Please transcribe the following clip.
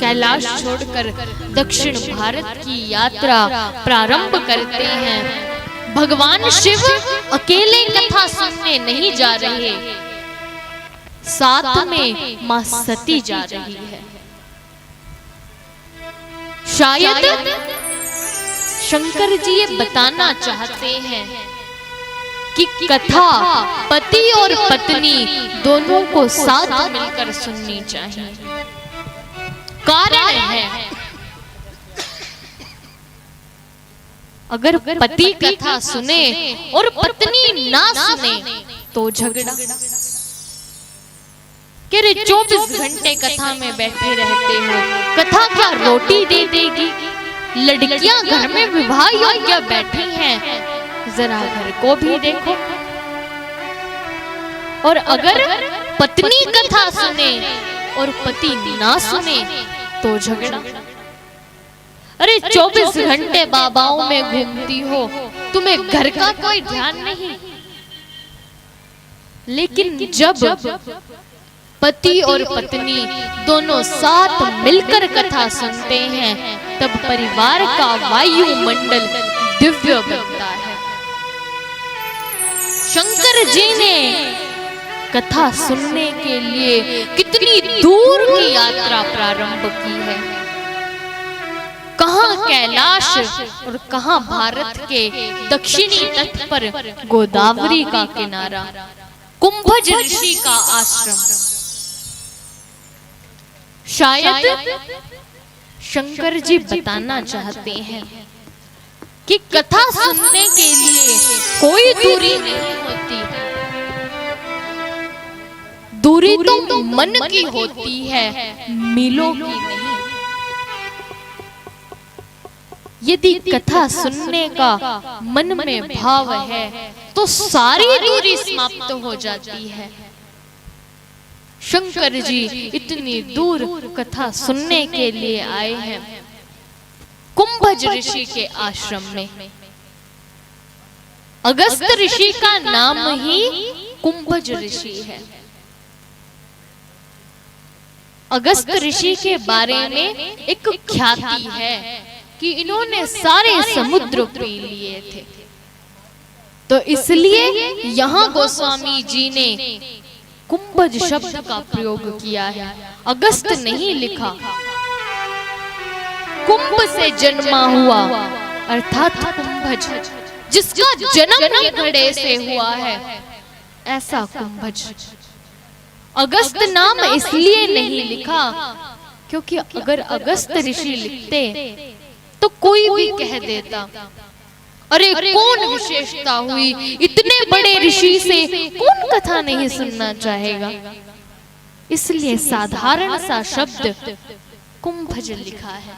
कैलाश छोड़कर दक्षिण भारत की यात्रा प्रारंभ करते हैं। भगवान शिव अकेले कथा सुनने नहीं जा रहे, साथ में मां सती जा रही है। शायद शंकर जी ये बताना चाहते हैं कि कथा पति और पत्नी दोनों को साथ मिलकर सुननी चाहिए। कारण है, अगर पति कथा सुने और पत्नी ना सुने तो झगड़ा। कह रहे 24 घंटे कथा में बैठे रहते हो, कथा क्या रोटी दे देगी? लड़कियां घर में विवाह योग्य बैठी हैं, जरा घर को भी देखो। और अगर पत्नी कथा सुने और पति ना सुने तो झगड़ा। अरे 24 घंटे बाबाओं में घूमती हो, तुम्हें घर का कोई ध्यान नहीं। लेकिन जब पति और पत्नी दोनों साथ मिलकर कथा सुनते हैं, तब परिवार का वायुमंडल दिव्य बनता है। शंकर जी ने कथा सुनने के लिए कितनी दूर की यात्रा प्रारंभ की है। कहां कैलाश और कहां भारत के दक्षिणी तट पर गोदावरी का किनारा, कुंभज ऋषि का आश्रम। शायद शंकर जी बताना चाहते हैं कि कथा सुनने के लिए कोई दूरी नहीं होती, दूरी तो मन की होती है, मीलों की नहीं। यदि कथा सुनने का मन में भाव है तो सारी दूरी समाप्त हो जाती है। शंकर जी इतनी दूर कथा सुनने के लिए आए हैं कुंभज ऋषि के आश्रम में। अगस्त ऋषि का नाम ही कुंभज ऋषि है। अगस्त ऋषि के बारे में एक ख्याति है कि इन्होंने सारे समुद्र पी लिए थे, तो इसलिए यहाँ गोस्वामी जी ने कुंभज शब्द का प्रयोग किया है, अगस्त नहीं लिखा। कुंभ से जन्मा हुआ अर्थात कुंभज, जिसका जन्म ये घड़े से हुआ है, ऐसा कुंभज। अगस्त नाम इसलिए नहीं लिखा क्योंकि अगर अगस्त ऋषि लिखते तो कोई भी कह देता, अरे कौन विशेषता हुई, इतने बड़े ऋषि से कौन कथा नहीं सुनना चाहेगा। इसलिए साधारण सा शब्द कुंभज लिखा है।